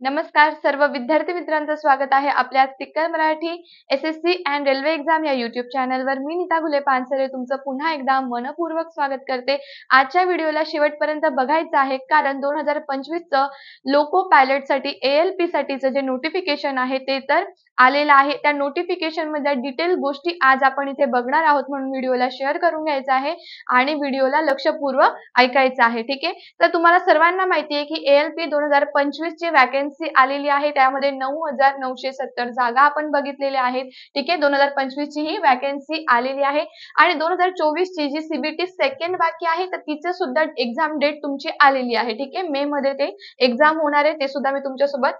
नमस्कार सर्व विद्यार्थी मित्रांचं स्वागत आहे आपल्या sticker Marathi SSC and railway exam या युट्यूब चॅनलवर। मी नीता घुले पानसरे तुमचं पुन्हा एकदा मनपूर्वक स्वागत करते। आजच्या व्हिडिओला शेवटपर्यंत बघायचं आहे कारण 2025 चं लोको पायलट साठी ALP साठीचं जे नोटिफिकेशन आहे ते तर आलेलं आहे। त्या नोटिफिकेशन मध्ये डिटेल गोष्टी आज आपण इथे बघणार आहोत, म्हणून व्हिडिओला शेअर करून घ्यायचं आहे आणि व्हिडिओला लक्षपूर्वक ऐकायचं आहे। ठीक आहे, तर तुम्हाला सर्वांना माहिती आहे की ALP 2025 ची वॅकन्सी आलेली आहे, त्यामध्ये 9,970 जागा आपण बघितलेल्या आहेत। ठीक आहे, 2025 ची ही वॅकन्सी आलेली आहे आणि 2024 ची जी CBT सेकंड बाकी आहे तर तिचे सुद्धा एक्झाम डेट तुमची आलेली आहे। ठीक आहे, मे मध्ये ते एक्झाम होणार आहे, ते सुद्धा मी तुमच्यासोबत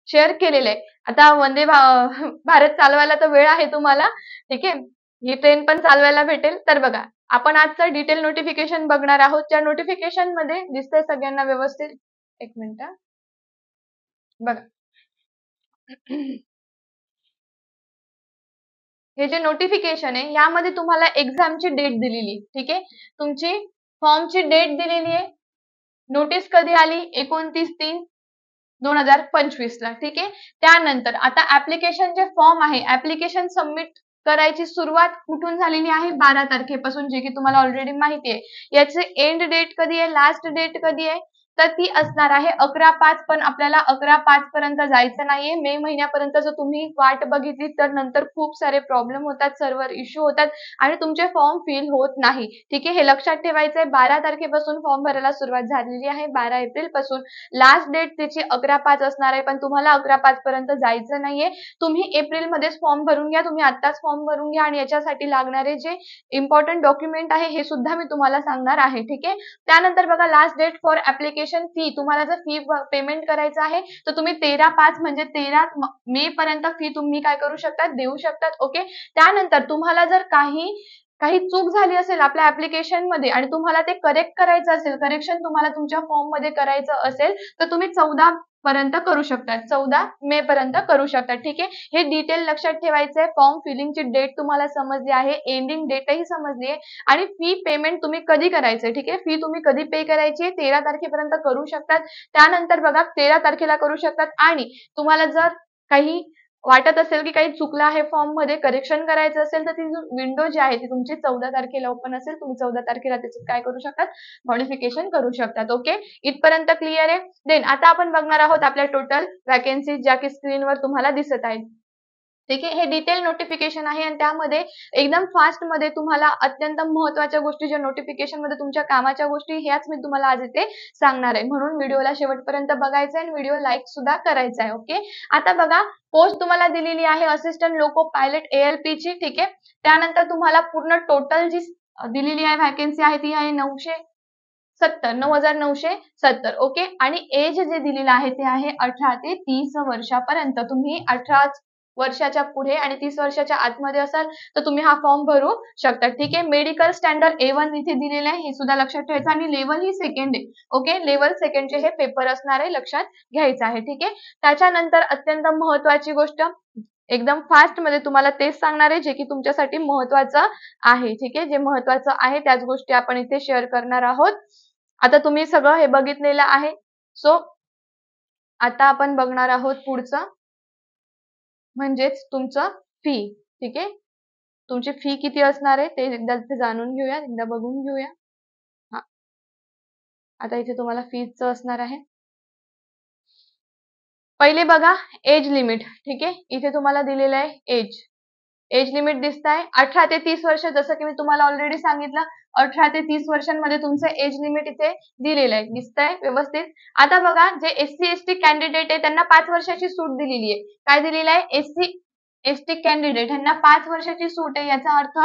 शेअर केलेलं आहे। आता वंदे भारत चालवायला तर वेळ आहे तुम्हाला। ठीक आहे, ही ट्रेन पण चालवायला भेटेल। तर बघा, आपण आजचं डिटेल नोटिफिकेशन बघणार आहोत। त्या नोटिफिकेशन मध्ये दिसतंय सगळ्यांना व्यवस्थित? एक मिनिट बघा, हे जे नोटिफिकेशन आहे यामध्ये तुम्हाला एक्झामची डेट दिलेली आहे। ठीक आहे, तुमची फॉर्मची डेट दिलेली आहे। नोटीस कधी आली? 29/3/2025 ला। ठीक आहे, त्यानंतर आता ऍप्लिकेशन जे फॉर्म आहे, ऍप्लिकेशन सबमिट करायची सुरुवात कुठून झालेली आहे? 12 तारखेपासून, जे की तुम्हाला ऑलरेडी माहिती आहे। याची एंड डेट कधी आहे? लास्ट डेट कधी आहे? तर ती असणार आहे 11/5, पण आपल्याला 11/5 पर्यंत जायचं नाहीये। मे महिन्यापर्यंत जर तुम्ही वाट बघितली तर नंतर खूप सारे प्रॉब्लेम होतात, सर्व्हर इश्यू होतात आणि तुमचे फॉर्म फिल होत नाही। ठीक आहे, हे लक्षात ठेवायचं आहे। 12 तारखेपासून फॉर्म भरायला सुरुवात झालेली आहे, 12 एप्रिल पासून लास्ट डेट त्याची 11/5 असणार आहे, पण तुम्हाला 11/5 पर्यंत जायचं नाहीये। तुम्ही एप्रिल मध्येच फॉर्म भरून घ्या, तुम्ही आत्ताच फॉर्म भरून घ्या आणि याच्यासाठी लागणारे जे इम्पॉर्टंट डॉक्युमेंट आहे हे सुद्धा मी तुम्हाला सांगणार आहे। ठीक आहे, त्यानंतर बघा, last date for application fee, तुम्हाला जर फी पेमेंट करायचं आहे तर तुम्ही 13/5 म्हणजे 13 मे पर्यंत फी तुम्ही काय करू शकता? देऊ शकतात। ओके, त्यानंतर तुम्हाला जर काही चूक झाली असेल आपल्या ऍप्लिकेशन मध्ये आणि तुम्हाला ते करेक्ट करायचं असेल, करेक्शन तुम्हाला तुमच्या फॉर्म मध्ये करायचं असेल तर तुम्ही 14 पर्यंत करू शकता, 14 मे पर्यंत करू शकता। ठीक आहे, हे डिटेल लक्षात ठेवायचं आहे। फॉर्म फिलिंगची डेट तुम्हाला समजली आहे, एंडिंग डेटही समजली आहे आणि फी पेमेंट तुम्ही कधी करायचंय। ठीक आहे, फी तुम्ही कधी पे करायची? 13 तारखेपर्यंत करू शकतात। त्यानंतर बघा, 13 तारखेला करू शकतात आणि तुम्हाला जर काही वाटत असेल की काही चुकलं आहे फॉर्म मध्ये, करेक्शन करायचं असेल तर ती विंडो जी आहे ती तुमची 14 तारखेला ओपन असेल, तुम्ही 14 तारखेला त्याच्यात काय करू शकतात? मॉडिफिकेशन करू शकतात। ओके, इथपर्यंत क्लिअर आहे? देन आता आपण बघणार आहोत आपल्या टोटल वॅकन्सी, ज्या की स्क्रीनवर तुम्हाला दिसत आहेत। ठीक आहे, हे डिटेल नोटिफिकेशन आहे आणि त्यामध्ये एकदम फास्ट मध्ये तुम्हाला अत्यंत महत्त्वाच्या गोष्टी ज्या नोटिफिकेशन मध्ये तुमच्या कामाच्या गोष्टी ह्याच मी तुम्हाला आज इथे सांगणार आहे, म्हणून व्हिडिओला शेवटपर्यंत बघायचं आहे आणि व्हिडिओ लाईक सुद्धा करायचा आहे। ओके, आता बघा, पोस्ट तुम्हाला दिलेली आहे असिस्टंट लोको पायलट ALP ची। ठीक आहे, त्यानंतर तुम्हाला पूर्ण टोटल जी दिलेली आहे वॅकन्सी आहे ती आहे 9,970। ओके, आणि एज जे दिलेलं आहे ते आहे 18 ते 30 वर्षापर्यंत। तुम्ही 18 वर्षाच्या पुढे आणि 30 वर्षाच्या आतमध्ये असाल तर तुम्ही हा फॉर्म भरू शकता। ठीक आहे, मेडिकल स्टँडर्ड A1 इथे दिलेले आहे, हे सुद्धा लक्षात ठेवायचं आणि लेवल ही सेकंड आहे। ओके, लेवल सेकंडचे हे पेपर असणार आहे, लक्षात घ्यायचं आहे। ठीक आहे, त्याच्यानंतर अत्यंत महत्त्वाची गोष्ट, एकदम फास्ट मध्ये तुम्हाला तेच सांगणार आहे जे की तुमच्यासाठी महत्त्वाचं आहे। ठीक आहे, जे महत्त्वाचं आहे त्याच गोष्टी आपण इथे शेअर करणार आहोत। आता तुम्ही सगळं हे बघितलेलं आहे, सो आता आपण बघणार आहोत पुढचं, म्हणजेच तुमचं फी। ठीक आहे, तुमची फी किती असणार आहे ते एकदा इथे जाणून घेऊया, एकदा बघून घेऊया। हा, आता इथे तुम्हाला फीचं असणार आहे। पहिले बघा, एज लिमिट। ठीक आहे, इथे तुम्हाला दिलेलं आहे एज लिमिट दिसत आहे 18 ते 30 वर्ष, जसं की मी तुम्हाला ऑलरेडी सांगितलं 18 ते 30 वर्षांमध्ये तुमचं एज लिमिट इथे दिलेलं आहे, दिसतंय व्यवस्थित? आता बघा, जे SC ST कॅन्डिडेट आहे त्यांना 5 वर्षाची सूट दिलेली आहे। काय दिलेलं आहे? SC ST कॅन्डिडेट यांना 5 वर्षाची सूट आहे, याचा अर्थ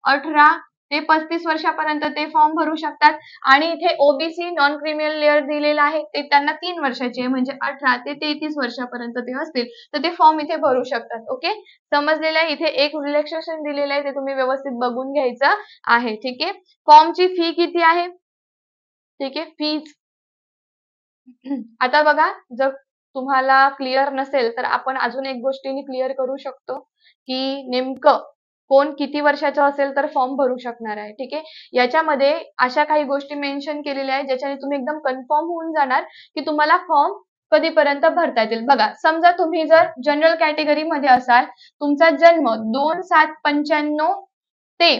18 ते 35 वर्षापर्यंत ते फॉर्म भरू शकतात आणि इथे OBC नॉन क्रिमिनल लेयर दिलेला आहे, ते त्यांना 3 वर्षाची आहे, म्हणजे 18 ते 33 वर्षापर्यंत ते असतील तर ते फॉर्म इथे भरू शकतात। ओके, समजलेलं आहे? इथे एक रिलॅक्सेशन दिलेलं आहे, ते तुम्ही व्यवस्थित बघून घ्यायचं आहे। ठीक आहे, फॉर्मची फी किती आहे? ठीक आहे, फीज आता बघा, जर तुम्हाला क्लिअर नसेल तर आपण अजून एक गोष्टीने क्लिअर करू शकतो की नेमकं कोण किती वर्षाचं असेल तर फॉर्म भरू शकणार आहे। ठीक आहे, याच्यामध्ये अशा काही गोष्टी मेन्शन केलेल्या आहेत ज्याच्याने तुम्ही एकदम कन्फर्म होऊन जाणार की तुम्हाला फॉर्म कधीपर्यंत भरता येतील. बघा, समजा तुम्ही जर जनरल कॅटेगरी मध्ये असाल, तुमचा जन्म 2/7/95 ते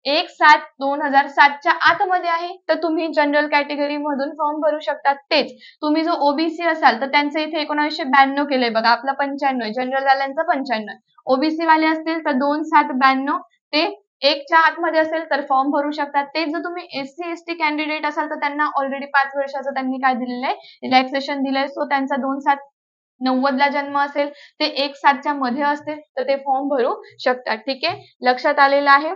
1/7/2007च्या आतमध्ये आहे, तर तुम्ही जनरल कॅटेगरी मधून फॉर्म भरू शकता. तेच तुम्ही जो ओबीसी असाल तर त्यांचं इथे 1992 केलंय बघा, आपला 95 आहे, जनरल वाल्यांचा 95. ओबीसी वाले असतील तर 2/7/92 ते 1च्या आतमध्ये असेल तर फॉर्म भरू शकतात. तेच जर तुम्ही एससी एसटी कॅन्डिडेट असाल तर त्यांना ऑलरेडी 5 वर्षाचं त्यांनी काय दिलेलं आहे, रिलॅक्सेशन दिलंय. सो त्यांचा 2/7/90ला जन्म असेल, ते 1/7च्या मध्ये असतील तर ते फॉर्म भरू शकतात. ठीक आहे, लक्षात आलेलं आहे.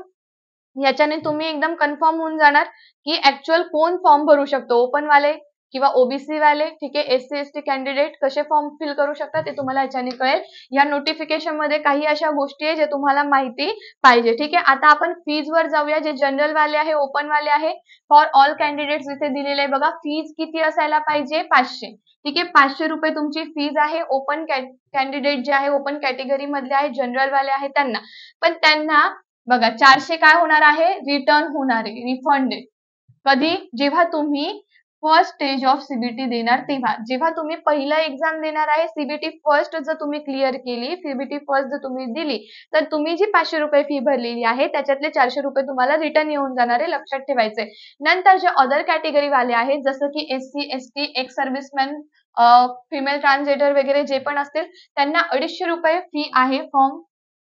याच्याने तुम्ही एकदम कन्फर्म होऊन जाणार की ऍक्च्युअल कोण फॉर्म भरू शकतो, ओपन वाले किंवा ओबीसी वाले. ठीक आहे, एससी एसटी कॅन्डिडेट कसे फॉर्म फिल करू शकतात ते तुम्हाला याच्याने कळेल. या नोटिफिकेशन मध्ये काही अशा गोष्टी आहे जे तुम्हाला माहिती पाहिजे. ठीक आहे, आता आपण फीज वर जाऊया. जे जनरल वाले आहे, ओपन वाले आहे, फॉर ऑल कॅन्डिडेट्स इथे दिलेले आहे बघा. फीज किती असायला पाहिजे, 500. ठीक आहे, 500 रुपये तुमची फीज आहे. ओपन कॅन्डिडेट जे आहे, ओपन कॅटेगरी मधले आहे, जनरल वाले आहे त्यांना. पण त्यांना बघा 400 काय होणार आहे, रिटर्न होणार आहे, रिफंडेड. कधी, जेव्हा तुम्ही फर्स्ट स्टेज ऑफ सीबीटी देणार तेव्हा. जेव्हा तुम्ही पहिला एक्झाम देणार आहे, सीबीटी फर्स्ट जर तुम्ही क्लिअर केली, सीबीटी फर्स्ट जर तुम्ही दिली, तर तुम्ही जी 500 रुपये फी भरलेली आहे त्याच्यातले 400 रुपये तुम्हाला रिटर्न येऊन जाणार आहे, लक्षात ठेवायचंय. नंतर जे अदर कॅटेगरी वाले आहेत, जसं की SC ST, ex serviceman, female transgender वगैरे जे पण असतील, त्यांना 250 रुपये फी आहे फॉर्म.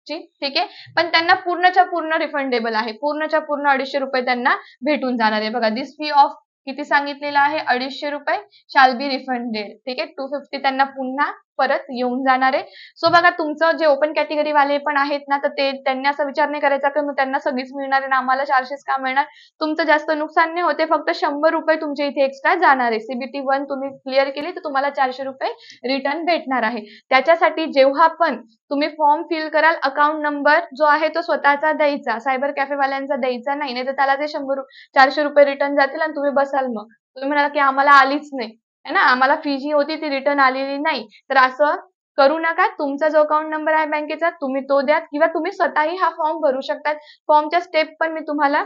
ठीक आहे, पण त्यांना पूर्णच्या पूर्ण रिफंडेबल आहे. पूर्णच्या पूर्ण 250 रुपये त्यांना भेटून जाणार आहे बघा. दिस फी ऑफ किती सांगितलेलं आहे, 250 रुपये शाल बी रिफंडेड. ठीक आहे, 250 त्यांना पुन्हा परत येऊन जाणार आहे. सो बघा, तुमचं जे ओपन कॅटेगरी वाले पण आहेत ना, तर ते त्यांनी असा विचार नाही करायचा की मग त्यांना सगळीच मिळणार आहे ना, आम्हाला 400 का मिळणार. तुमचं जास्त नुकसान नाही होते, फक्त 100 रुपये तुमचे इथे एक्स्ट्रा जाणार आहे. सीबीटी 1 तुम्ही क्लिअर केली तर तुम्हाला 400 रुपये रिटर्न भेटणार आहे. त्याच्यासाठी जेव्हा पण तुम्ही फॉर्म फिल कराल, अकाउंट नंबर जो आहे तो स्वतःचा द्यायचा, सायबर कॅफे वाल्यांचा द्यायचा नाही. तर त्याला ते 400 रुपये रिटर्न जातील आणि तुम्ही बसाल. मग तुम्ही म्हणाल की आम्हाला आलीच नाही है ना, आम्हाला फी जी होती ती रिटर्न आलेली नाही. तर असं करू नका. तुमचा जो अकाउंट नंबर आहे बँकेचा तुम्ही तो द्या, किंवा तुम्ही स्वतःही हा फॉर्म भरू शकतात. फॉर्मच्या स्टेप पण मी तुम्हाला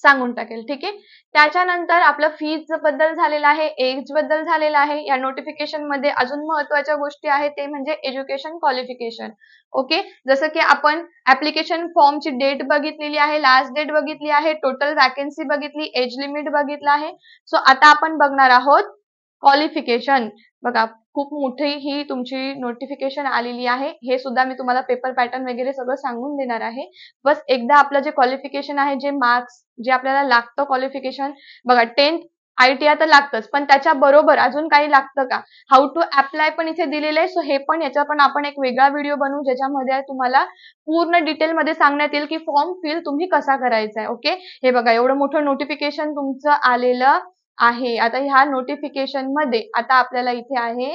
सांगून टाकेल. ठीक आहे, त्याच्यानंतर आपलं फीज बद्दल झालेलं आहे, एज बद्दल झालेलं आहे. या नोटिफिकेशन मध्ये अजून महत्त्वाच्या गोष्टी आहेत, ते म्हणजे एज्युकेशन क्वालिफिकेशन. ओके, जसं की आपण ऍप्लिकेशन फॉर्मची डेट बघितलेली आहे, लास्ट डेट बघितली आहे, टोटल वॅकन्सी बघितली, एज लिमिट बघितलं आहे. सो आता आपण बघणार आहोत क्वालिफिकेशन. बघा, खूप मोठी ही तुमची नोटिफिकेशन आलेली आहे. हे सुद्धा मी तुम्हाला पेपर पॅटर्न वगैरे सगळं सांगून देणार आहे. बस एकदा आपलं जे क्वालिफिकेशन आहे, जे मार्क्स जे आपल्याला लागतं क्वालिफिकेशन, बघा 10th ITR तर लागतंच, पण त्याच्या बरोबर अजून काही लागतं का, हाऊ टू अप्लाय पण इथे दिलेलं आहे. सो हे पण, याचा पण आपण एक वेगळा व्हिडिओ बनवू ज्याच्यामध्ये तुम्हाला पूर्ण डिटेलमध्ये सांगण्यात येईल की फॉर्म फिल तुम्ही कसा करायचा आहे. ओके, हे बघा, एवढं मोठं नोटिफिकेशन तुमचं आलेलं आहे. आता ह्या नोटिफिकेशन मध्ये आता आपल्याला इथे आहे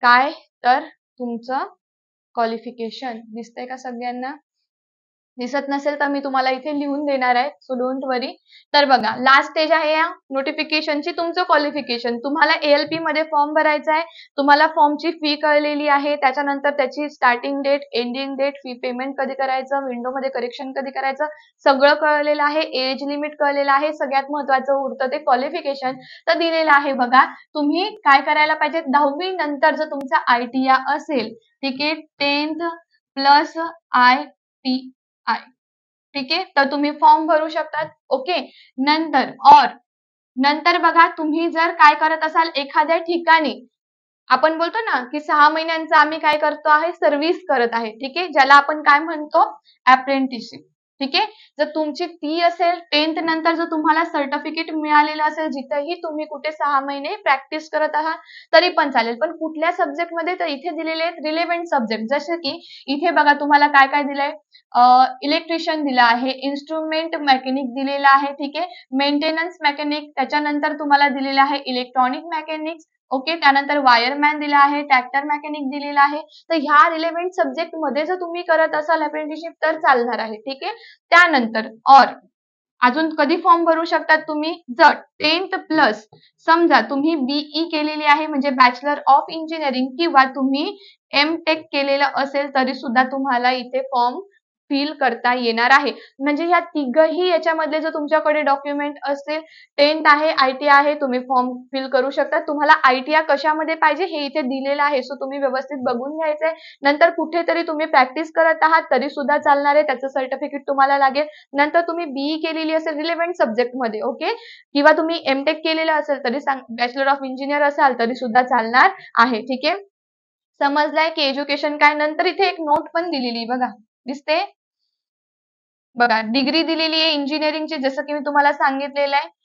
काय, तर तुमचं क्वालिफिकेशन दिसतंय का सगळ्यांना? दिसत नसेल तर मी तुम्हाला इथे लिहून देणार आहे, सो डोंट वरी. तर बघा, लास्ट स्टेज आहे या नोटिफिकेशनची, तुमचं क्वालिफिकेशन. तुम्हाला एएलपी मध्ये फॉर्म भरायचा आहे. तुम्हाला फॉर्मची फी कळलेली आहे, त्याच्यानंतर त्याची starting date, ending date, fee payment कधी करायचं, विंडो मध्ये करेक्शन कधी करायचं, सगळं कळलेलं आहे. एज लिमिट कळलेलं आहे. सगळ्यात महत्त्वाचं उरतं ते क्वालिफिकेशन तर दिलेलं आहे. बघा, तुम्ही काय करायला पाहिजे, 10वी नंतर जर तुमचा ITR असेल, ठीक आहे, 10th प्लस ITI, ठीक आहे, तर तुम्ही फॉर्म भरू शकतात. ओके, नंतर बघा, तुम्ही जर काय करत असाल एखाद्या ठिकाणी, आपण बोलतो ना की 6 महिन्यांचा आम्ही काय करतो आहे, सर्व्हिस करत आहे. ठीक आहे, ज्याला आपण काय म्हणतो, अप्रेंटिसशिप. ठीक आहे, जर तुमची ती असेल 10th नंतर, जर तुम्हाला सर्टिफिकेट मिळालेलं असेल जिथेही तुम्ही कुठे 6 महिने प्रॅक्टिस करत आहात तरी पण चालेल. पण कुठल्या सब्जेक्ट मध्ये, तर इथे दिलेले आहेत रिलेव्हंट सब्जेक्ट. जसे की इथे बघा, तुम्हाला काय काय दिलंय, इलेक्ट्रिशियन दिला आहे, इन्स्ट्रुमेंट मेकॅनिक दिलेला आहे. ठीक आहे, मेंटेनन्स मेकॅनिक, त्याच्यानंतर तुम्हाला दिलेलं आहे इलेक्ट्रॉनिक मेकॅनिक्स. ओके, त्यानंतर वायरमॅन दिला आहे, ट्रॅक्टर मेकॅनिक दिलेला आहे. तर ह्या रिलेव्हंट सब्जेक्ट मध्ये जर तुम्ही करत असाल अप्रेंटिसशिप तर चालणार आहे. ठीक आहे, त्यानंतर अजून कधी फॉर्म भरू शकतात तुम्ही, जर 10th प्लस समजा तुम्ही BE केलेली आहे, म्हणजे बॅचलर ऑफ इंजिनिअरिंग, किंवा तुम्ही MTech केलेलं असेल तरी सुद्धा तुम्हाला इथे फॉर्म फिल करता येणार आहे. म्हणजे ह्या तिघही याच्यामधले जर तुमच्याकडे डॉक्युमेंट असेल, 10th आहे, ITI आहे, तुम्ही फॉर्म फिल करू शकता. तुम्हाला ITI कशामध्ये पाहिजे हे इथे दिलेलं आहे. सो तुम्ही व्यवस्थित बघून घ्यायचंय. नंतर कुठेतरी तुम्ही प्रॅक्टिस करत आहात तरी सुद्धा चालणार आहे. त्याचं सर्टिफिकेट तुम्हाला लागेल. नंतर तुम्ही BE केलेली असेल रिलेव्हंट सब्जेक्टमध्ये, ओके, किंवा तुम्ही MTech केलेलं असेल तरी बॅचलर ऑफ इंजिनियर असाल तरी सुद्धा चालणार आहे. ठीक आहे. समजलंय की एज्युकेशन काय. नंतर इथे एक नोट पण दिलेली बघा, दिसते बघा, डिग्री दिलेली आहे इंजिनिअरिंगची, जसं की मी तुम्हाला सांगितलेलं आहे.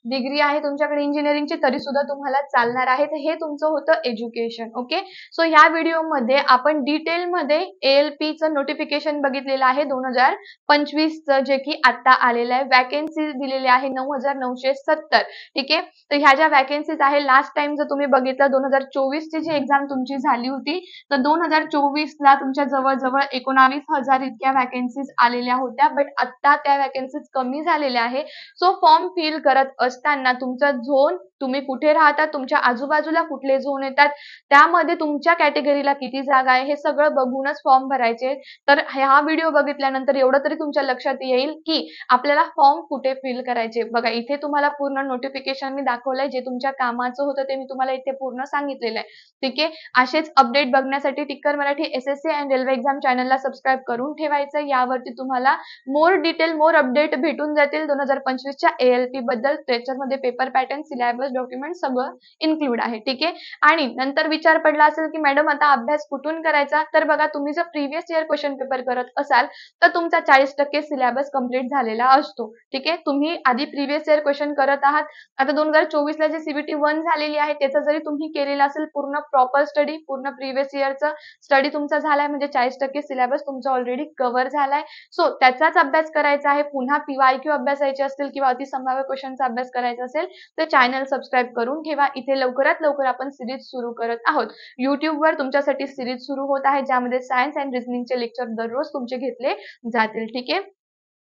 डिग्री आहे तुमच्याकडे इंजिनिअरिंगची तरी सुद्धा तुम्हाला चालणार आहे. तर हे तुमचं होतं एज्युकेशन. ओके. सो ह्या व्हिडिओमध्ये आपण डिटेलमध्ये ALP चं नोटिफिकेशन बघितलेलं आहे 2025 चं, जे की आता आलेलं आहे. वॅकन्सी दिलेली आहे 9,970. ठीक आहे. तर ह्या ज्या वॅकन्सीज आहे, लास्ट टाइम जर तुम्ही बघितलं 2024 ची जी एक्झाम तुमची झाली होती, तर 2024 ला तुमच्या जवळ 19,000 इतक्या वॅकन्सीज आलेल्या होत्या. बट आता त्या वॅकन्सीज कमी झालेल्या आहे. सो फॉर्म फिल करत असताना तुमचा झोन, तुम्ही कुठे राहता, तुमच्या आजूबाजूला कुठले झोन येतात, त्यामध्ये तुमच्या कॅटेगरीला किती जागा आहे, हे सगळं बघूनच फॉर्म भरायचे. तर हा व्हिडिओ बघितल्यानंतर एवढं तरी तुमच्या लक्षात येईल की आपल्याला फॉर्म कुठे फिल करायचे. बघा, इथे तुम्हाला पूर्ण नोटिफिकेशन मी दाखवलंय. जे तुमच्या कामाचं होतं ते मी तुम्हाला इथे पूर्ण सांगितलेलं आहे. ठीक आहे. असेच अपडेट बघण्यासाठी Ticker Marathi SSC and railway exam चॅनलला सबस्क्राईब करून ठेवायचं. यावरती तुम्हाला मोर डिटेल, मोर अपडेट भेटून जातील 2025 च्या ALP बद्दल. त्याच्यामध्ये पेपर पॅटर्न, सिलेबस, डॉक्युमेंट सगळं इन्क्लूड आहे. ठीक आहे. आणि नंतर विचार पडला असेल की मॅडम आता अभ्यास कुठून करायचा, तर बघा, तुम्ही जर प्रिव्हियस इयर क्वेश्चन पेपर करत असाल तर तुमचा 40% सिलेबस कंप्लीट झालेला असतो. ठीक आहे. तुम्ही आधी प्रिव्हियस इयर क्वेश्चन करत आहात. आता 2024 ला जी CBT 1 झालेली आहे त्याचा जरी तुम्ही केलेला असेल पूर्ण प्रॉपर स्टडी, पूर्ण प्रिव्हियस इयरचा स्टडी तुमचा झालाय, म्हणजे 40% सिलेबस तुमचा ऑलरेडी कव्हर झालाय. सो त्याचाच अभ्यास करायचा आहे. पुन्हा PYQ अभ्यासायचे असतील किंवा अतिसंभाव्य क्वेश्चनचा अभ्यास करायचा असेल तर चॅनल सबस्क्राईब करून ठेवा. इथे लवकरात लवकर आपण सिरीज सुरू करत आहोत. YouTubeवर तुमच्यासाठी सिरीज सुरू होत आहे, ज्यामध्ये सायन्स अँड रिझनिंगचे लेक्चर दररोज तुमचे घेतले जातील. ठीक आहे.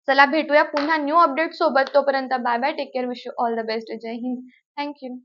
चला भेटूया पुन्हा न्यू अपडेट सोबत. तोपर्यंत bye bye, take care, wish you all the best. जय हिंद. Thank you.